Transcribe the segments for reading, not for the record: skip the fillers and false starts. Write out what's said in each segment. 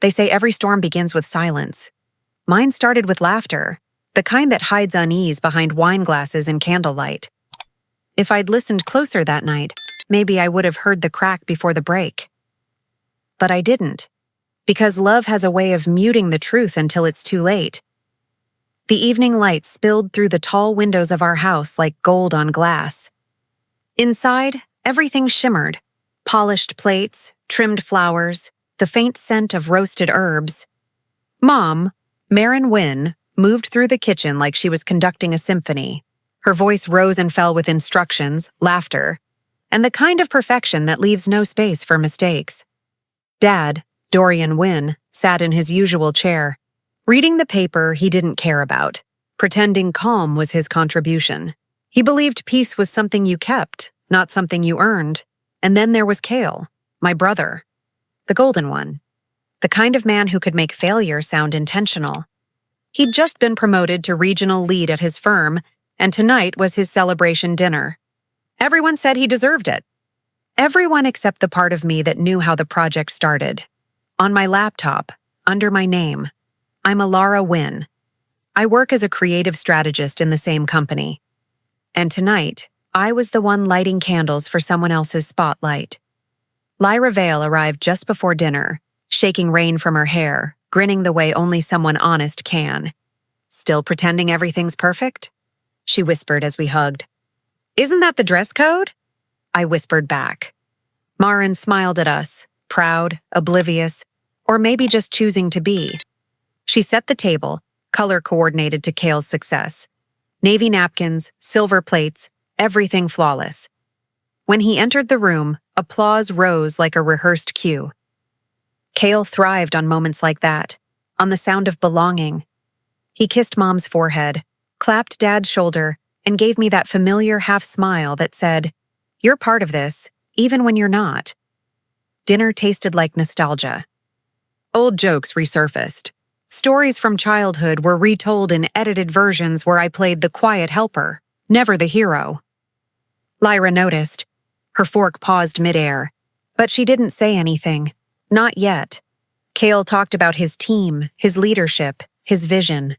They say every storm begins with silence. Mine started with laughter, the kind that hides unease behind wine glasses and candlelight. If I'd listened closer that night, maybe I would have heard the crack before the break. But I didn't, because love has a way of muting the truth until it's too late. The evening light spilled through the tall windows of our house like gold on glass. Inside, everything shimmered. Polished plates, trimmed flowers, the faint scent of roasted herbs. Mom, Marin Wynne, moved through the kitchen like she was conducting a symphony. Her voice rose and fell with instructions, laughter, and the kind of perfection that leaves no space for mistakes. Dad, Dorian Wynne, sat in his usual chair, reading the paper he didn't care about. Pretending calm was his contribution. He believed peace was something you kept, not something you earned. And then there was Cale, my brother, the golden one, the kind of man who could make failure sound intentional. He'd just been promoted to regional lead at his firm, and tonight was his celebration dinner. Everyone said he deserved it. Everyone except the part of me that knew how the project started. On my laptop, under my name, I'm Alara Wynne. I work as a creative strategist in the same company. And tonight, I was the one lighting candles for someone else's spotlight. Lyra Vale arrived just before dinner, shaking rain from her hair, grinning the way only someone honest can. Still pretending everything's perfect? She whispered as we hugged. Isn't that the dress code? I whispered back. Marin smiled at us, proud, oblivious, or maybe just choosing to be. She set the table, color-coordinated to Cale's success. Navy napkins, silver plates, everything flawless. When he entered the room, applause rose like a rehearsed cue. Cale thrived on moments like that, on the sound of belonging. He kissed Mom's forehead, clapped Dad's shoulder, and gave me that familiar half-smile that said, "You're part of this, even when you're not." Dinner tasted like nostalgia. Old jokes resurfaced. Stories from childhood were retold in edited versions where I played the quiet helper, never the hero. Lyra noticed. Her fork paused midair, but she didn't say anything. Not yet. Cale talked about his team, his leadership, his vision.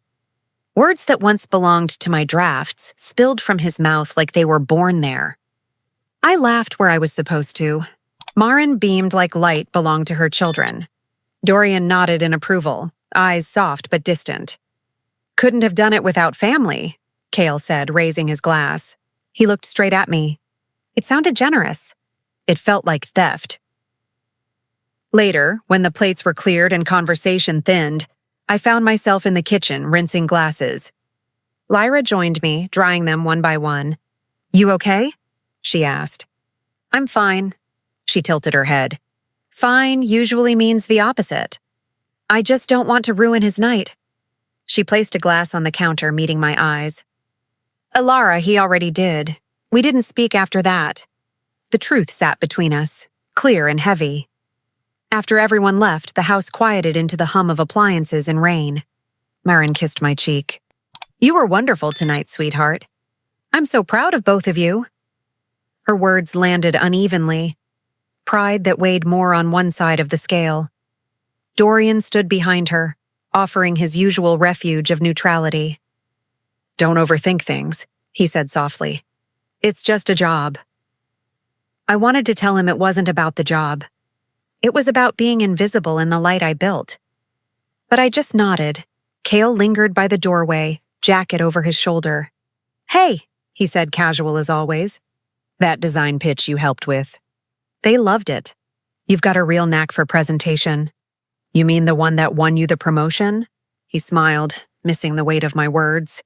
Words that once belonged to my drafts spilled from his mouth like they were born there. I laughed where I was supposed to. Marin beamed like light belonged to her children. Dorian nodded in approval, eyes soft but distant. Couldn't have done it without family, Cale said, raising his glass. He looked straight at me. It sounded generous. It felt like theft. Later, when the plates were cleared and conversation thinned, I found myself in the kitchen rinsing glasses. Lyra joined me, drying them one by one. You okay? She asked. I'm fine. She tilted her head. Fine usually means the opposite. I just don't want to ruin his night. She placed a glass on the counter, meeting my eyes. Alara, he already did. We didn't speak after that. The truth sat between us, clear and heavy. After everyone left, the house quieted into the hum of appliances and rain. Marin kissed my cheek. You were wonderful tonight, sweetheart. I'm so proud of both of you. Her words landed unevenly, pride that weighed more on one side of the scale. Dorian stood behind her, offering his usual refuge of neutrality. Don't overthink things, he said softly. It's just a job. I wanted to tell him it wasn't about the job. It was about being invisible in the light I built. But I just nodded. Cale lingered by the doorway, jacket over his shoulder. Hey, he said, casual as always. That design pitch you helped with. They loved it. You've got a real knack for presentation. You mean the one that won you the promotion? He smiled, missing the weight of my words.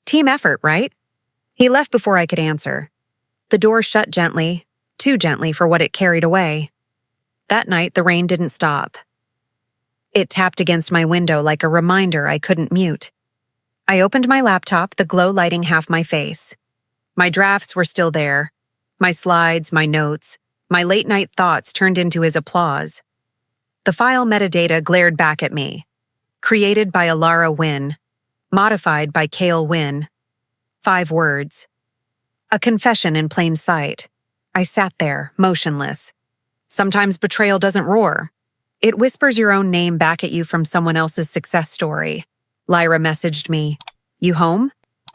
Team effort, right? He left before I could answer. The door shut gently, too gently for what it carried away. That night, the rain didn't stop. It tapped against my window like a reminder I couldn't mute. I opened my laptop, the glow lighting half my face. My drafts were still there. My slides, my notes, my late-night thoughts turned into his applause. The file metadata glared back at me. Created by Alara Wynne. Modified by Cale Wynne. 5 words. A confession in plain sight. I sat there, motionless. Sometimes betrayal doesn't roar. It whispers your own name back at you from someone else's success story. Lyra messaged me. You home?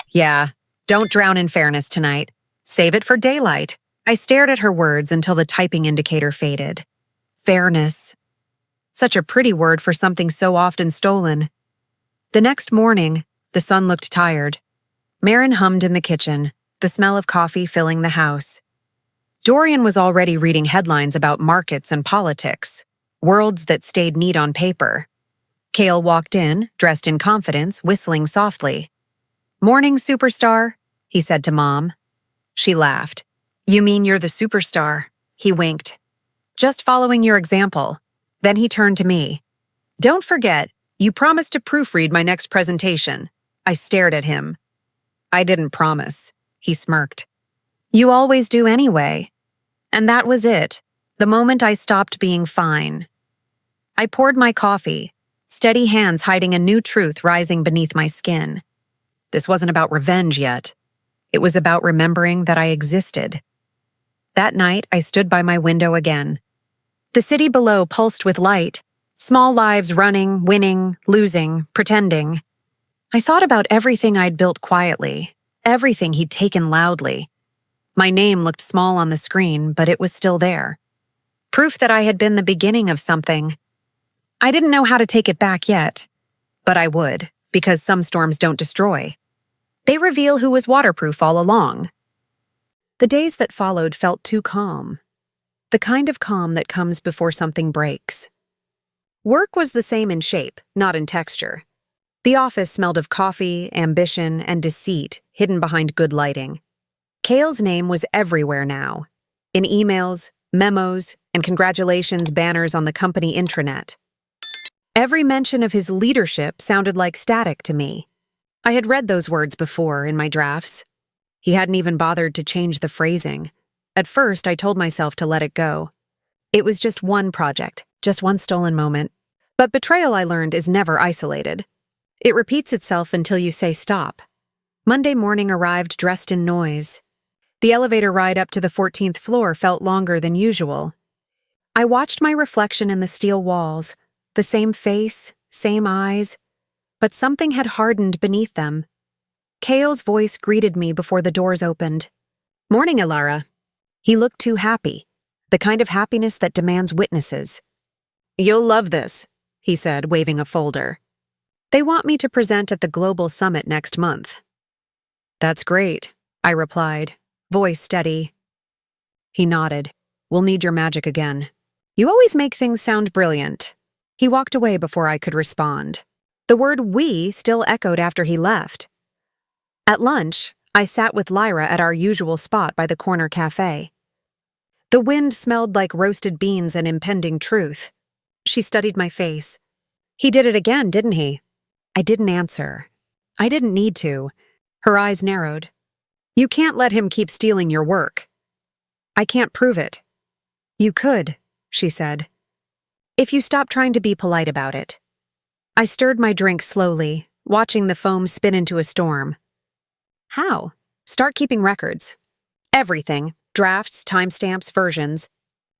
Yeah. Don't drown in fairness tonight. Save it for daylight. I stared at her words until the typing indicator faded. Fairness. Such a pretty word for something so often stolen. The next morning, the sun looked tired. Marin hummed in the kitchen, the smell of coffee filling the house. Dorian was already reading headlines about markets and politics, worlds that stayed neat on paper. Cale walked in, dressed in confidence, whistling softly. Morning, superstar, he said to Mom. She laughed. You mean you're the superstar? He winked. Just following your example. Then he turned to me. Don't forget, you promised to proofread my next presentation. I stared at him. I didn't promise, he smirked. You always do anyway. And that was it, the moment I stopped being fine. I poured my coffee, steady hands hiding a new truth rising beneath my skin. This wasn't about revenge yet. It was about remembering that I existed. That night, I stood by my window again. The city below pulsed with light, small lives running, winning, losing, pretending. I thought about everything I'd built quietly, everything he'd taken loudly. My name looked small on the screen, but it was still there. Proof that I had been the beginning of something. I didn't know how to take it back yet, but I would, because some storms don't destroy. They reveal who was waterproof all along. The days that followed felt too calm. The kind of calm that comes before something breaks. Work was the same in shape, not in texture. The office smelled of coffee, ambition, and deceit hidden behind good lighting. Cale's name was everywhere now, in emails, memos, and congratulations banners on the company intranet. Every mention of his leadership sounded like static to me. I had read those words before in my drafts. He hadn't even bothered to change the phrasing. At first, I told myself to let it go. It was just one project, just one stolen moment. But betrayal, I learned, is never isolated. It repeats itself until you say stop. Monday morning arrived dressed in noise. The elevator ride up to the 14th floor felt longer than usual. I watched my reflection in the steel walls, the same face, same eyes, but something had hardened beneath them. Cale's voice greeted me before the doors opened. Morning, Ilara. He looked too happy, the kind of happiness that demands witnesses. You'll love this, he said, waving a folder. They want me to present at the Global Summit next month. That's great, I replied, voice steady. He nodded. We'll need your magic again. You always make things sound brilliant. He walked away before I could respond. The word we still echoed after he left. At lunch, I sat with Lyra at our usual spot by the corner cafe. The wind smelled like roasted beans and impending truth. She studied my face. He did it again, didn't he? I didn't answer. I didn't need to. Her eyes narrowed. You can't let him keep stealing your work. I can't prove it. You could, she said. If you stop trying to be polite about it. I stirred my drink slowly, watching the foam spin into a storm. How? Start keeping records. Everything. Drafts, timestamps, versions.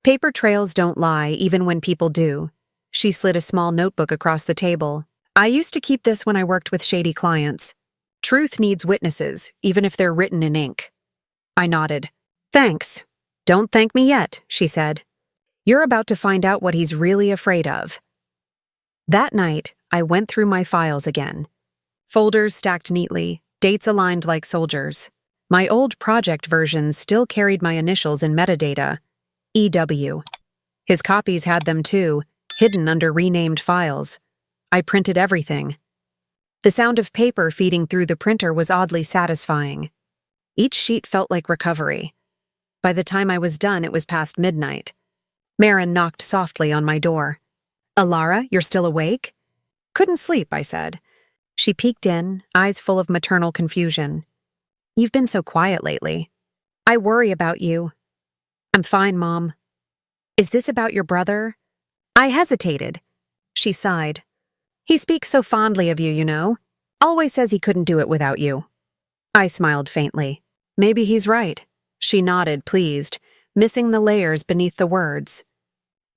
Paper trails don't lie, even when people do. She slid a small notebook across the table. I used to keep this when I worked with shady clients. Truth needs witnesses, even if they're written in ink. I nodded. Thanks. Don't thank me yet, she said. You're about to find out what he's really afraid of. That night, I went through my files again. Folders stacked neatly, dates aligned like soldiers. My old project versions still carried my initials in metadata. EW. His copies had them too, hidden under renamed files. I printed everything. The sound of paper feeding through the printer was oddly satisfying. Each sheet felt like recovery. By the time I was done, it was past midnight. Marin knocked softly on my door. Ilara, you're still awake? Couldn't sleep, I said. She peeked in, eyes full of maternal confusion. You've been so quiet lately. I worry about you. I'm fine, Mom. Is this about your brother? I hesitated. She sighed. He speaks so fondly of you, you know. Always says he couldn't do it without you. I smiled faintly. Maybe he's right. She nodded, pleased, missing the layers beneath the words.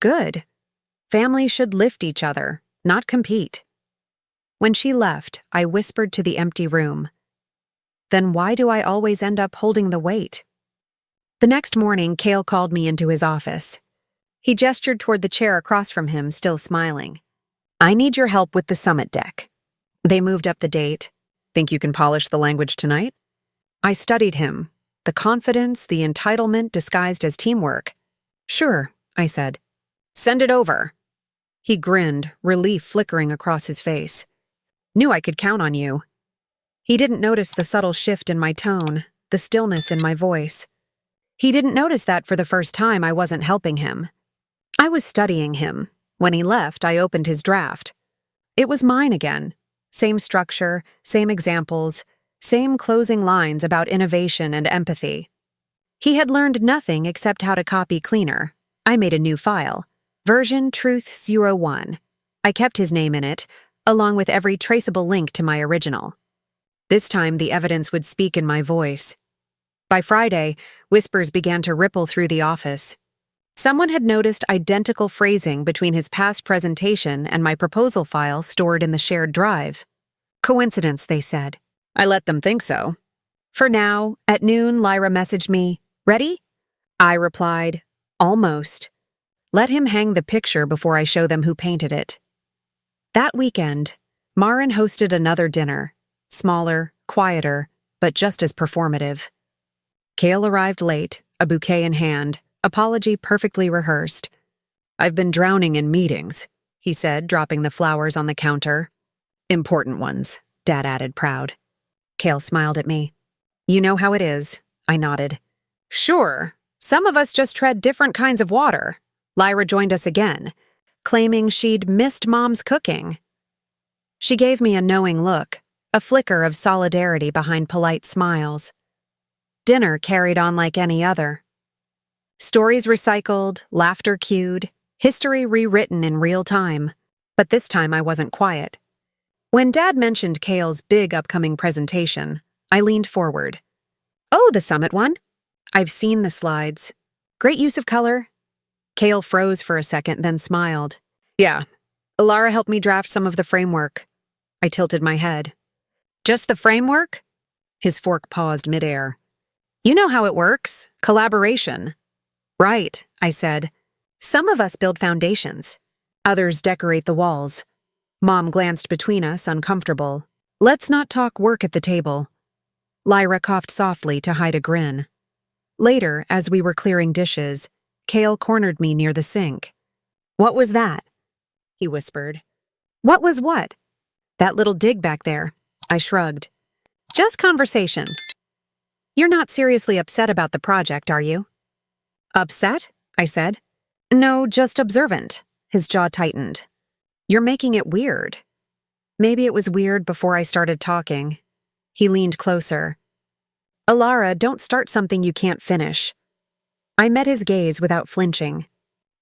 Good. Families should lift each other, not compete. When she left, I whispered to the empty room. Then why do I always end up holding the weight? The next morning, Cale called me into his office. He gestured toward the chair across from him, still smiling. I need your help with the summit deck. They moved up the date. Think you can polish the language tonight? I studied him. The confidence, the entitlement disguised as teamwork. Sure, I said. Send it over. He grinned, relief flickering across his face. Knew I could count on you. He didn't notice the subtle shift in my tone, the stillness in my voice. He didn't notice that for the first time I wasn't helping him. I was studying him. When he left, I opened his draft. It was mine again. Same structure, same examples, same closing lines about innovation and empathy. He had learned nothing except how to copy cleaner. I made a new file. Version Truth 01. I kept his name in it, along with every traceable link to my original. This time the evidence would speak in my voice. By Friday, whispers began to ripple through the office. Someone had noticed identical phrasing between his past presentation and my proposal file stored in the shared drive. Coincidence, they said. I let them think so. For now, at noon, Lyra messaged me, "Ready?" I replied, "Almost." Let him hang the picture before I show them who painted it. That weekend, Marin hosted another dinner. Smaller, quieter, but just as performative. Cale arrived late, a bouquet in hand, apology perfectly rehearsed. I've been drowning in meetings, he said, dropping the flowers on the counter. Important ones, Dad added, proud. Cale smiled at me. You know how it is, I nodded. Sure, some of us just tread different kinds of water. Lyra joined us again, claiming she'd missed Mom's cooking. She gave me a knowing look, a flicker of solidarity behind polite smiles. Dinner carried on like any other. Stories recycled, laughter cued, history rewritten in real time. But this time I wasn't quiet. When Dad mentioned Cale's big upcoming presentation, I leaned forward. Oh, the summit one? I've seen the slides. Great use of color. Cale froze for a second, then smiled. Yeah, Lara helped me draft some of the framework. I tilted my head. Just the framework? His fork paused midair. You know how it works. Collaboration. Right, I said. Some of us build foundations. Others decorate the walls. Mom glanced between us, uncomfortable. Let's not talk work at the table. Lyra coughed softly to hide a grin. Later, as we were clearing dishes, Cale cornered me near the sink. What was that? He whispered. What was what? That little dig back there. I shrugged. Just conversation. You're not seriously upset about the project, are you? Upset? I said. No, just observant. His jaw tightened. You're making it weird. Maybe it was weird before I started talking. He leaned closer. Alara, don't start something you can't finish. I met his gaze without flinching.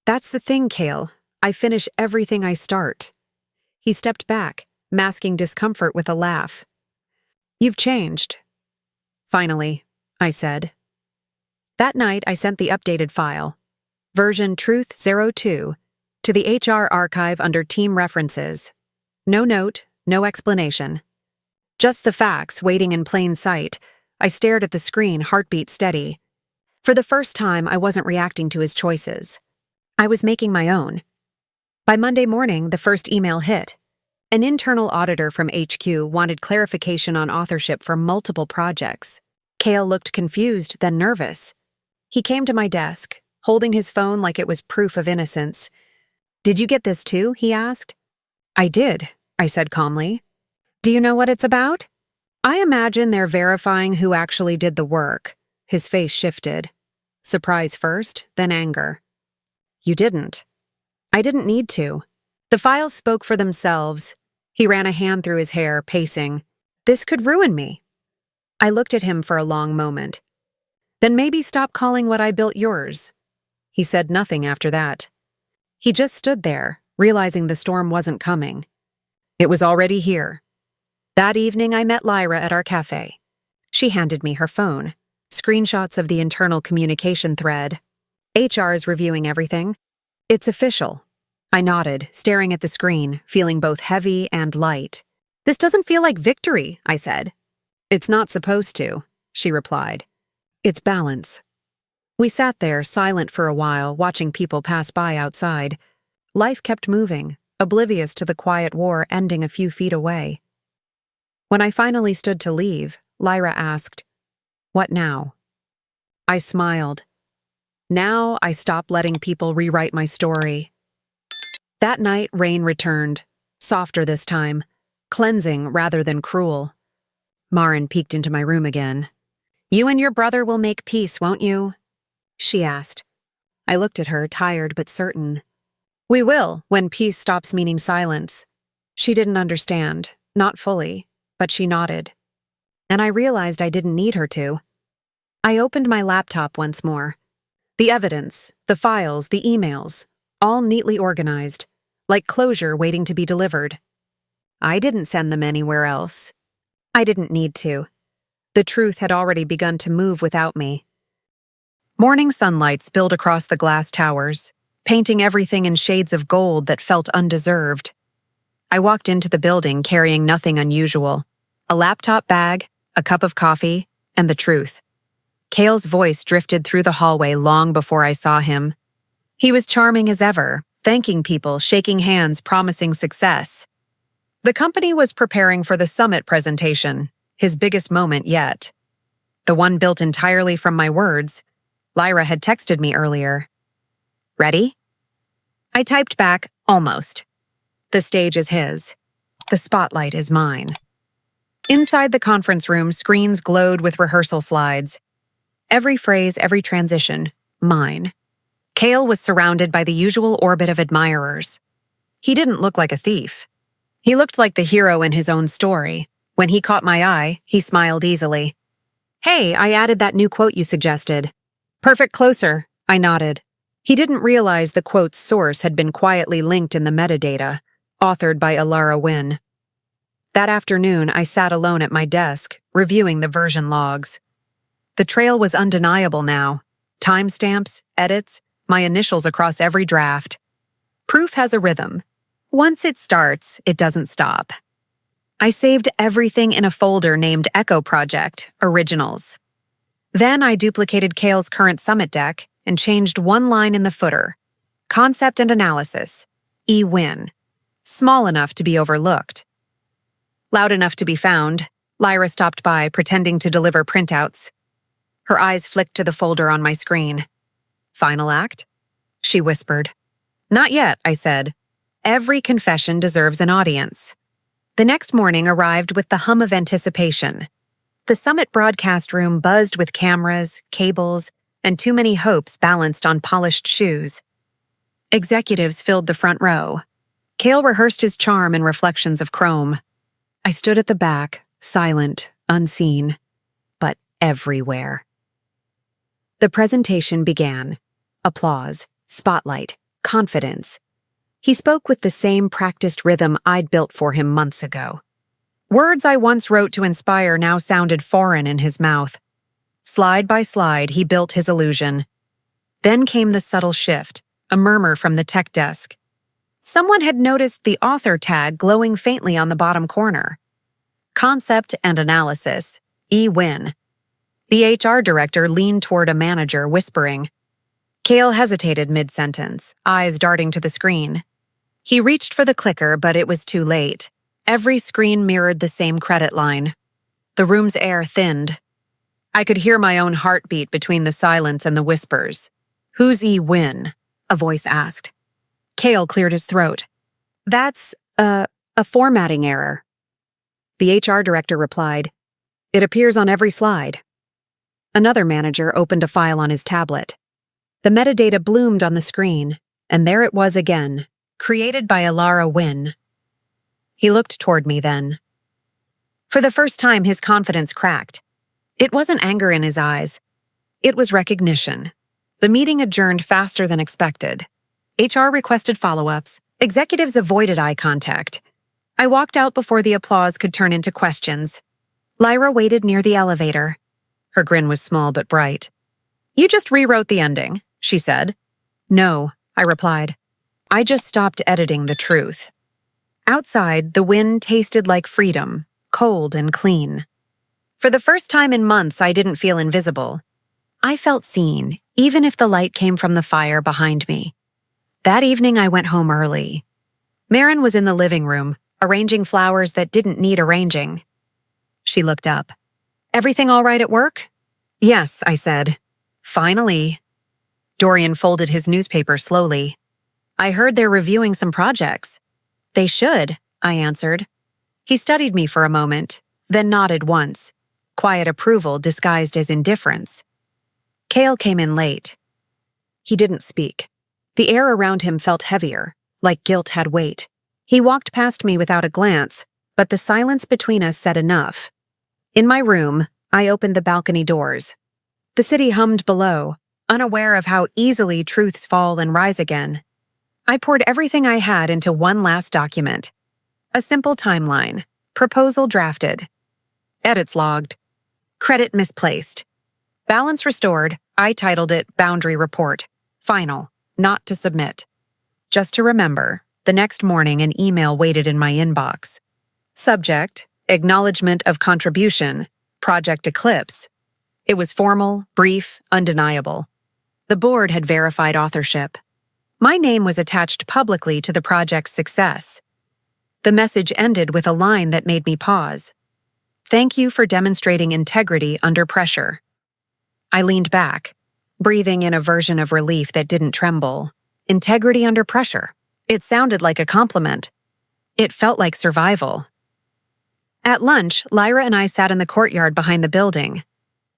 That's the thing, Cale. I finish everything I start. He stepped back, masking discomfort with a laugh. You've changed. Finally, I said. That night, I sent the updated file, version Truth 02, to the HR archive under Team References. No note, no explanation. Just the facts waiting in plain sight. I stared at the screen, heartbeat steady. For the first time, I wasn't reacting to his choices. I was making my own. By Monday morning, the first email hit. An internal auditor from HQ wanted clarification on authorship for multiple projects. Cale looked confused, then nervous. He came to my desk, holding his phone like it was proof of innocence. Did you get this too? He asked. I did, I said calmly. Do you know what it's about? I imagine they're verifying who actually did the work. His face shifted. Surprise first, then anger. You didn't. I didn't need to. The files spoke for themselves. He ran a hand through his hair, pacing. This could ruin me. I looked at him for a long moment. Then maybe stop calling what I built yours. He said nothing after that. He just stood there, realizing the storm wasn't coming. It was already here. That evening I met Lyra at our cafe. She handed me her phone, screenshots of the internal communication thread. HR is reviewing everything. It's official. I nodded, staring at the screen, feeling both heavy and light. This doesn't feel like victory, I said. It's not supposed to, she replied. It's balance. We sat there, silent for a while, watching people pass by outside. Life kept moving, oblivious to the quiet war ending a few feet away. When I finally stood to leave, Lyra asked, "What now?" I smiled. Now I stopped letting people rewrite my story. That night, rain returned, softer this time, cleansing rather than cruel. Marin peeked into my room again. "You and your brother will make peace, won't you?" she asked. I looked at her, tired but certain. "We will, when peace stops meaning silence." She didn't understand, not fully, but she nodded. And I realized I didn't need her to. I opened my laptop once more. The evidence, the files, the emails, all neatly organized, like closure waiting to be delivered. I didn't send them anywhere else. I didn't need to. The truth had already begun to move without me. Morning sunlight spilled across the glass towers, painting everything in shades of gold that felt undeserved. I walked into the building carrying nothing unusual: a laptop bag, a cup of coffee, and the truth. Cale's voice drifted through the hallway long before I saw him. He was charming as ever, thanking people, shaking hands, promising success. The company was preparing for the summit presentation, his biggest moment yet. The one built entirely from my words. Lyra had texted me earlier. "Ready?" I typed back, "Almost." The stage is his. The spotlight is mine. Inside the conference room, screens glowed with rehearsal slides. Every phrase, every transition, mine. Cale was surrounded by the usual orbit of admirers. He didn't look like a thief. He looked like the hero in his own story. When he caught my eye, he smiled easily. "Hey, I added that new quote you suggested." "Perfect closer," I nodded. He didn't realize the quote's source had been quietly linked in the metadata, authored by Alara Wynn. That afternoon, I sat alone at my desk, reviewing the version logs. The trail was undeniable now. Timestamps, edits, my initials across every draft. Proof has a rhythm. Once it starts, it doesn't stop. I saved everything in a folder named Echo Project, Originals. Then I duplicated Cale's current summit deck and changed one line in the footer. Concept and analysis. E-Win. Small enough to be overlooked. Loud enough to be found, Lyra stopped by, pretending to deliver printouts. Her eyes flicked to the folder on my screen. "Final act?" she whispered. "Not yet," I said. "Every confession deserves an audience." The next morning arrived with the hum of anticipation. The summit broadcast room buzzed with cameras, cables, and too many hopes balanced on polished shoes. Executives filled the front row. Cale rehearsed his charm in reflections of chrome. I stood at the back, silent, unseen, but everywhere. The presentation began. Applause, spotlight, confidence. He spoke with the same practiced rhythm I'd built for him months ago. Words I once wrote to inspire now sounded foreign in his mouth. Slide by slide, he built his illusion. Then came the subtle shift, a murmur from the tech desk. Someone had noticed the author tag glowing faintly on the bottom corner. Concept and analysis, E-Win. The HR director leaned toward a manager, whispering. Cale hesitated mid-sentence, eyes darting to the screen. He reached for the clicker, but it was too late. Every screen mirrored the same credit line. The room's air thinned. I could hear my own heartbeat between the silence and the whispers. "Who's E-Win?" a voice asked. Cale cleared his throat. "That's, a formatting error." The HR director replied, "It appears on every slide." Another manager opened a file on his tablet. The metadata bloomed on the screen, and there it was again, created by Alara Wynn. He looked toward me then. For the first time, his confidence cracked. It wasn't anger in his eyes. It was recognition. The meeting adjourned faster than expected. HR requested follow-ups. Executives avoided eye contact. I walked out before the applause could turn into questions. Lyra waited near the elevator. Her grin was small but bright. "You just rewrote the ending," she said. "No," I replied. I just stopped editing the truth. Outside, the wind tasted like freedom, cold and clean. For the first time in months, I didn't feel invisible. I felt seen, even if the light came from the fire behind me. That evening, I went home early. Marin was in the living room, arranging flowers that didn't need arranging. She looked up. "Everything all right at work?" "Yes," I said. "Finally." Dorian folded his newspaper slowly. "I heard they're reviewing some projects." "They should," I answered. He studied me for a moment, then nodded once. Quiet approval disguised as indifference. Cale came in late. He didn't speak. The air around him felt heavier, like guilt had weight. He walked past me without a glance, but the silence between us said enough. In my room, I opened the balcony doors. The city hummed below, unaware of how easily truths fall and rise again. I poured everything I had into one last document. A simple timeline. Proposal drafted. Edits logged. Credit misplaced. Balance restored. I titled it Boundary Report. Final. Not to submit. Just to remember, the next morning an email waited in my inbox. Subject, Acknowledgement of Contribution, Project Eclipse. It was formal, brief, undeniable. The board had verified authorship. My name was attached publicly to the project's success. The message ended with a line that made me pause. "Thank you for demonstrating integrity under pressure." I leaned back, breathing in a version of relief that didn't tremble. Integrity under pressure. It sounded like a compliment. It felt like survival. At lunch, Lyra and I sat in the courtyard behind the building.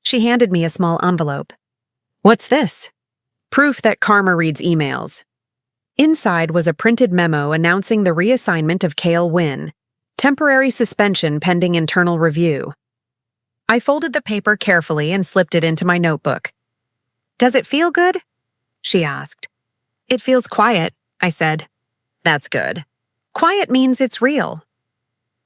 She handed me a small envelope. "What's this?" "Proof that Karma reads emails." Inside was a printed memo announcing the reassignment of Cale Wynn, temporary suspension pending internal review. I folded the paper carefully and slipped it into my notebook. "Does it feel good?" she asked. "It feels quiet," I said. "That's good. Quiet means it's real."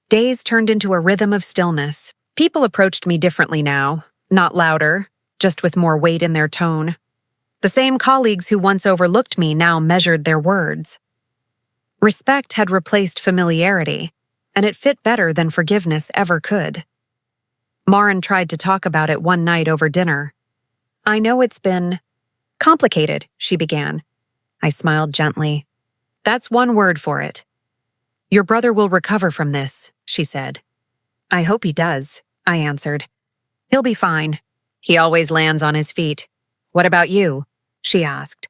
Days turned into a rhythm of stillness. People approached me differently now, not louder, just with more weight in their tone. The same colleagues who once overlooked me now measured their words. Respect had replaced familiarity, and it fit better than forgiveness ever could. Marin tried to talk about it one night over dinner. "I know it's been complicated," she began. I smiled gently. "That's one word for it." "Your brother will recover from this," she said. "I hope he does," I answered. "He'll be fine. He always lands on his feet." "What about you?" she asked.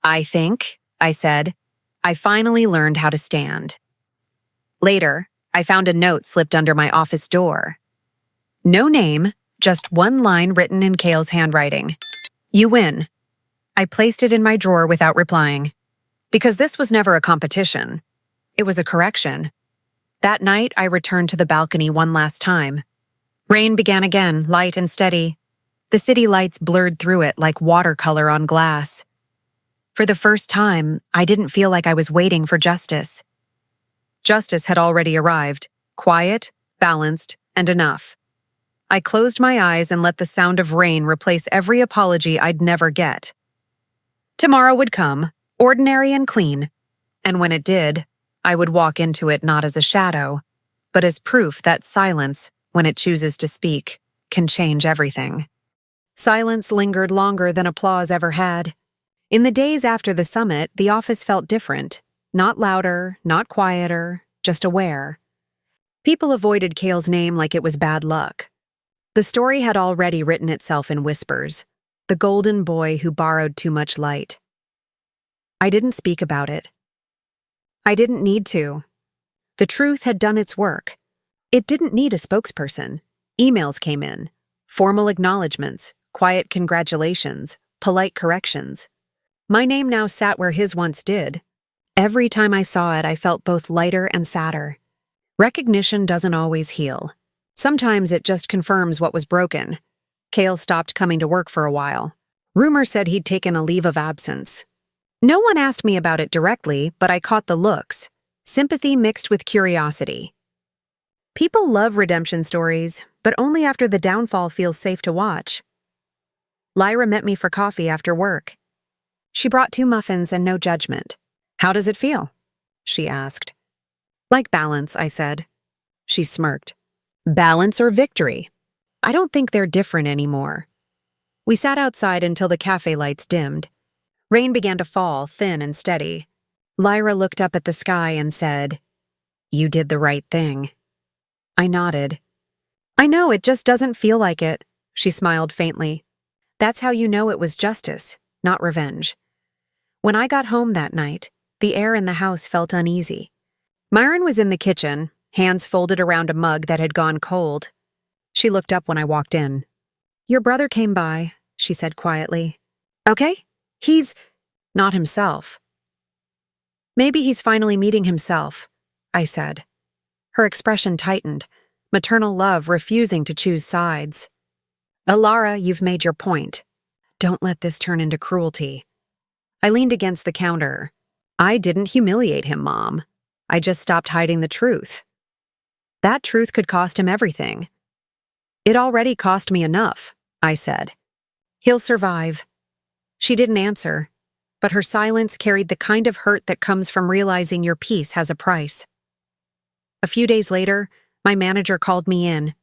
"I think," I said, "I finally learned how to stand." Later, I found a note slipped under my office door. No name, just one line written in Cale's handwriting. "You win." I placed it in my drawer without replying. Because this was never a competition. It was a correction. That night, I returned to the balcony one last time. Rain began again, light and steady. The city lights blurred through it like watercolor on glass. For the first time, I didn't feel like I was waiting for justice. Justice had already arrived, quiet, balanced, and enough. I closed my eyes and let the sound of rain replace every apology I'd never get. Tomorrow would come, ordinary and clean, and when it did, I would walk into it not as a shadow, but as proof that silence, when it chooses to speak, can change everything. Silence lingered longer than applause ever had. In the days after the summit, the office felt different. Not louder, not quieter, just aware. People avoided Cale's name like it was bad luck. The story had already written itself in whispers. The golden boy who borrowed too much light. I didn't speak about it. I didn't need to. The truth had done its work. It didn't need a spokesperson. Emails came in. Formal acknowledgments, quiet congratulations, polite corrections. My name now sat where his once did. Every time I saw it, I felt both lighter and sadder. Recognition doesn't always heal. Sometimes it just confirms what was broken. Cale stopped coming to work for a while. Rumor said he'd taken a leave of absence. No one asked me about it directly, but I caught the looks. Sympathy mixed with curiosity. People love redemption stories, but only after the downfall feels safe to watch. Lyra met me for coffee after work. She brought 2 muffins and no judgment. How does it feel? She asked. Like balance, I said. She smirked. Balance or victory? I don't think they're different anymore. We sat outside until the cafe lights dimmed. Rain began to fall, thin and steady. Lyra looked up at the sky and said, You did the right thing. I nodded. I know, it just doesn't feel like it, she smiled faintly. That's how you know it was justice, not revenge. When I got home that night, the air in the house felt uneasy. Myron was in the kitchen, hands folded around a mug that had gone cold. She looked up when I walked in. Your brother came by, she said quietly. Okay? He's not himself. Maybe he's finally meeting himself, I said. Her expression tightened, maternal love refusing to choose sides. Alara, you've made your point. Don't let this turn into cruelty. I leaned against the counter. I didn't humiliate him, Mom. I just stopped hiding the truth. That truth could cost him everything. It already cost me enough, I said. He'll survive. She didn't answer, but her silence carried the kind of hurt that comes from realizing your peace has a price. A few days later, my manager called me in.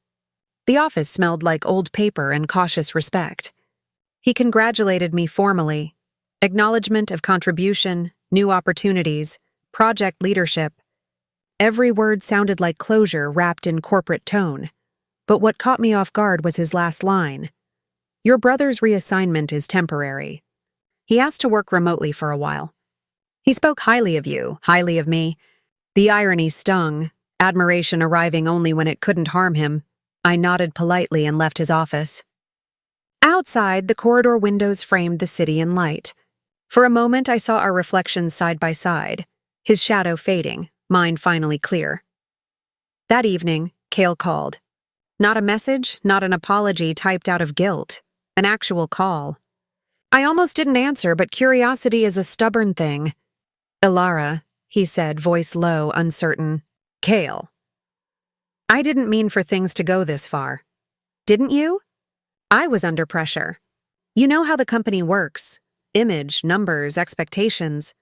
The office smelled like old paper and cautious respect. He congratulated me formally. Acknowledgement of contribution, new opportunities, project leadership. Every word sounded like closure wrapped in corporate tone. But what caught me off guard was his last line. Your brother's reassignment is temporary. He asked to work remotely for a while. He spoke highly of you, highly of me. The irony stung, admiration arriving only when it couldn't harm him. I nodded politely and left his office. Outside, the corridor windows framed the city in light. For a moment, I saw our reflections side by side, his shadow fading, mine finally clear. That evening, Cale called. Not a message, not an apology typed out of guilt. An actual call. I almost didn't answer, but curiosity is a stubborn thing. Alara, he said, voice low, uncertain. Cale. I didn't mean for things to go this far. Didn't you? I was under pressure. You know how the company works. Image, numbers, expectations.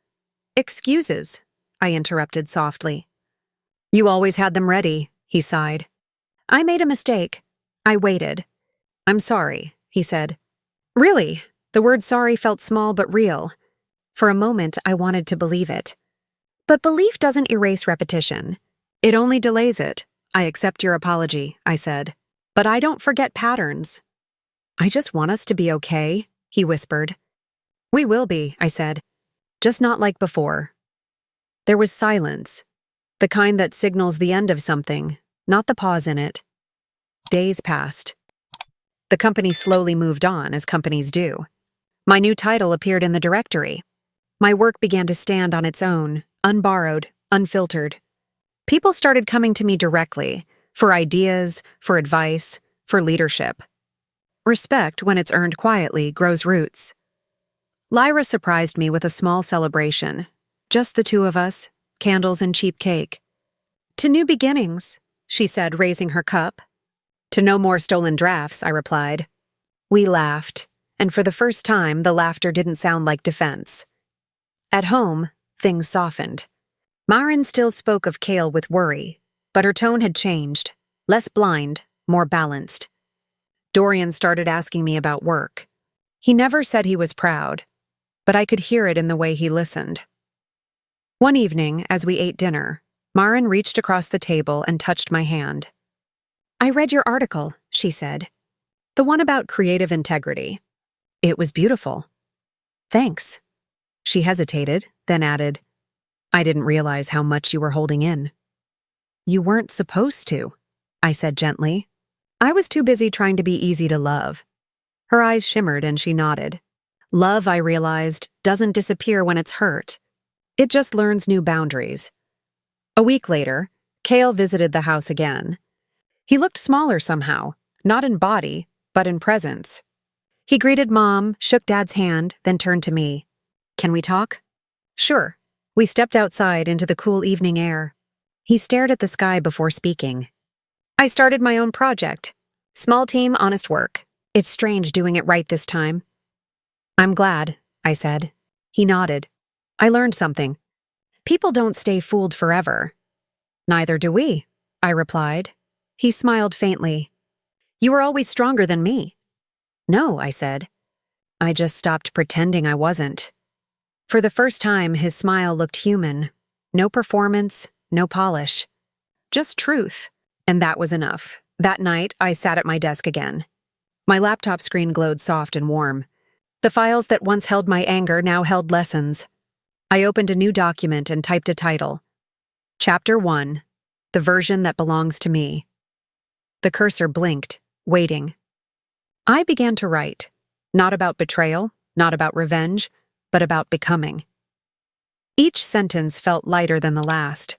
Excuses, I interrupted softly. You always had them ready, he sighed. I made a mistake. I waited. I'm sorry, he said. Really? The word sorry felt small but real. For a moment, I wanted to believe it. But belief doesn't erase repetition. It only delays it. I accept your apology, I said. But I don't forget patterns. I just want us to be okay, he whispered. We will be, I said. Just not like before. There was silence. The kind that signals the end of something, not the pause in it. Days passed. The company slowly moved on, as companies do. My new title appeared in the directory. My work began to stand on its own, unborrowed, unfiltered. People started coming to me directly, for ideas, for advice, for leadership. Respect, when it's earned quietly, grows roots. Lyra surprised me with a small celebration. Just the two of us, candles and cheap cake. To new beginnings, she said, raising her cup. To no more stolen drafts, I replied. We laughed, and for the first time, the laughter didn't sound like defense. At home, things softened. Myron still spoke of Cale with worry, but her tone had changed, less blind, more balanced. Dorian started asking me about work. He never said he was proud, but I could hear it in the way he listened. One evening, as we ate dinner, Myron reached across the table and touched my hand. I read your article, she said. The one about creative integrity. It was beautiful. Thanks. She hesitated, then added, I didn't realize how much you were holding in. You weren't supposed to, I said gently. I was too busy trying to be easy to love. Her eyes shimmered and she nodded. Love, I realized, doesn't disappear when it's hurt. It just learns new boundaries. A week later, Cale visited the house again. He looked smaller somehow, not in body, but in presence. He greeted Mom, shook Dad's hand, then turned to me. Can we talk? Sure. We stepped outside into the cool evening air. He stared at the sky before speaking. I started my own project. Small team, honest work. It's strange doing it right this time. I'm glad, I said. He nodded. I learned something. People don't stay fooled forever. Neither do we, I replied. He smiled faintly. You were always stronger than me. No, I said. I just stopped pretending I wasn't. For the first time, his smile looked human. No performance, no polish. Just truth. And that was enough. That night, I sat at my desk again. My laptop screen glowed soft and warm. The files that once held my anger now held lessons. I opened a new document and typed a title. Chapter 1. The Version That Belongs to Me. The cursor blinked, waiting. I began to write. Not about betrayal, not about revenge, but about becoming. Each sentence felt lighter than the last.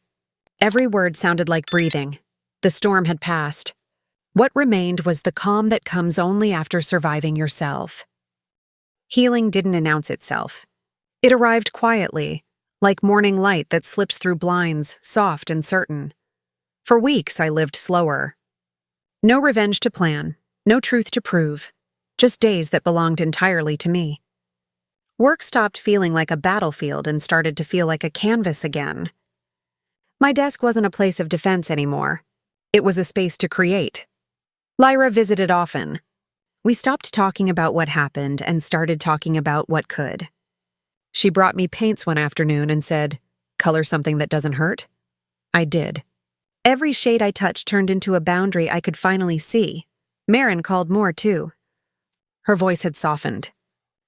Every word sounded like breathing. The storm had passed. What remained was the calm that comes only after surviving yourself. Healing didn't announce itself. It arrived quietly, like morning light that slips through blinds, soft and certain. For weeks, I lived slower. No revenge to plan, no truth to prove, just days that belonged entirely to me. Work stopped feeling like a battlefield and started to feel like a canvas again. My desk wasn't a place of defense anymore. It was a space to create. Lyra visited often. We stopped talking about what happened and started talking about what could. She brought me paints one afternoon and said, "Color something that doesn't hurt?" I did. Every shade I touched turned into a boundary I could finally see. Marin called more, too. Her voice had softened.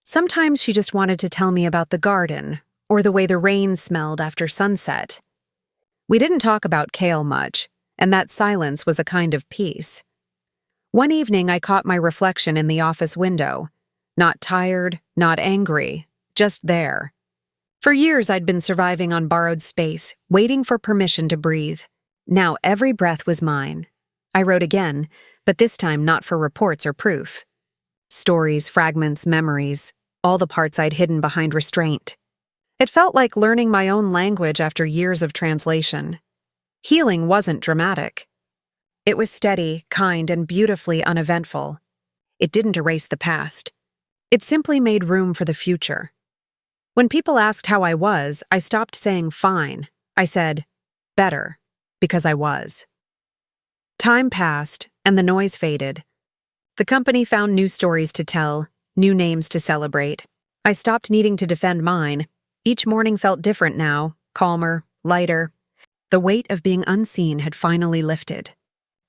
Sometimes she just wanted to tell me about the garden, or the way the rain smelled after sunset. We didn't talk about Kale much, and that silence was a kind of peace. One evening I caught my reflection in the office window. Not tired, not angry, just there. For years I'd been surviving on borrowed space, waiting for permission to breathe. Now every breath was mine. I wrote again, but this time not for reports or proof. Stories, fragments, memories, all the parts I'd hidden behind restraint. It felt like learning my own language after years of translation. Healing wasn't dramatic. It was steady, kind, and beautifully uneventful. It didn't erase the past. It simply made room for the future. When people asked how I was, I stopped saying fine. I said, better, because I was. Time passed, and the noise faded. The company found new stories to tell, new names to celebrate. I stopped needing to defend mine. Each morning felt different now, calmer, lighter. The weight of being unseen had finally lifted.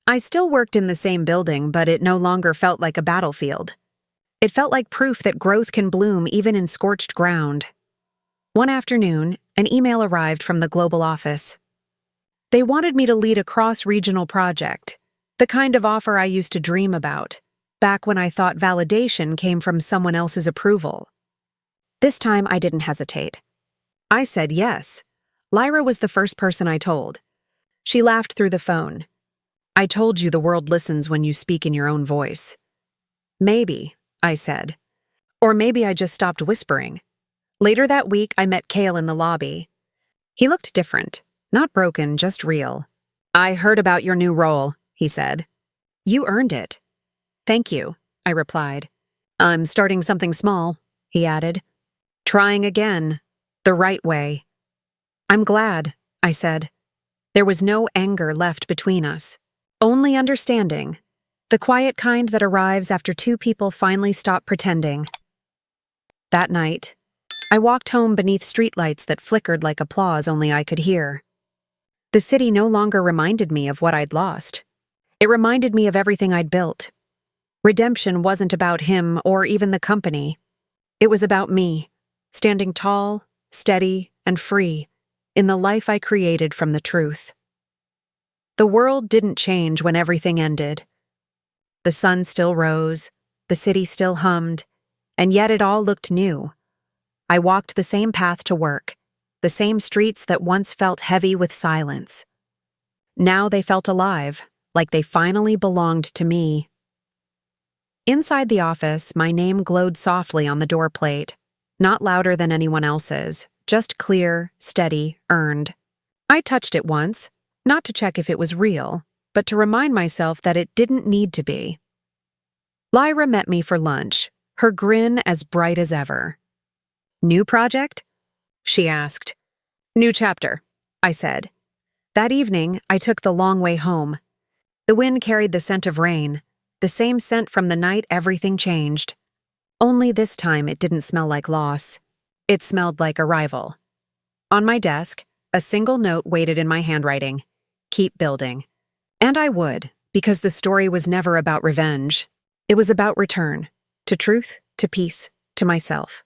I still worked in the same building, but it no longer felt like a battlefield. It felt like proof that growth can bloom even in scorched ground. One afternoon, an email arrived from the global office. They wanted me to lead a cross-regional project, the kind of offer I used to dream about, back when I thought validation came from someone else's approval. This time I didn't hesitate. I said yes. Lyra was the first person I told. She laughed through the phone. I told you the world listens when you speak in your own voice. Maybe, I said. Or maybe I just stopped whispering. Later that week, I met Kale in the lobby. He looked different, not broken, just real. I heard about your new role, he said. You earned it. Thank you, I replied. I'm starting something small, he added. Trying again, the right way. I'm glad, I said. There was no anger left between us. Only understanding, the quiet kind that arrives after two people finally stop pretending. That night, I walked home beneath streetlights that flickered like applause only I could hear. The city no longer reminded me of what I'd lost. It reminded me of everything I'd built. Redemption wasn't about him or even the company. It was about me, standing tall, steady, and free in the life I created from the truth. The world didn't change when everything ended. The sun still rose, the city still hummed, and yet it all looked new. I walked the same path to work, the same streets that once felt heavy with silence. Now they felt alive, like they finally belonged to me. Inside the office, my name glowed softly on the door plate, not louder than anyone else's, just clear, steady, earned. I touched it once, not to check if it was real, but to remind myself that it didn't need to be. Lyra met me for lunch, her grin as bright as ever. New project? She asked. New chapter, I said. That evening, I took the long way home. The wind carried the scent of rain, the same scent from the night everything changed. Only this time it didn't smell like loss. It smelled like arrival. On my desk, a single note waited in my handwriting. Keep building. And I would, because the story was never about revenge. It was about return, to truth, to peace, to myself.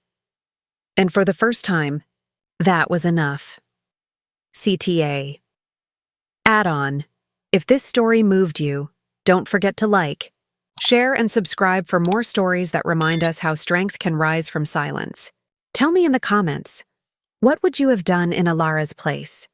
And for the first time, that was enough. CTA. Add-on. If this story moved you, don't forget to like, share, and subscribe for more stories that remind us how strength can rise from silence. Tell me in the comments, what would you have done in Alara's place?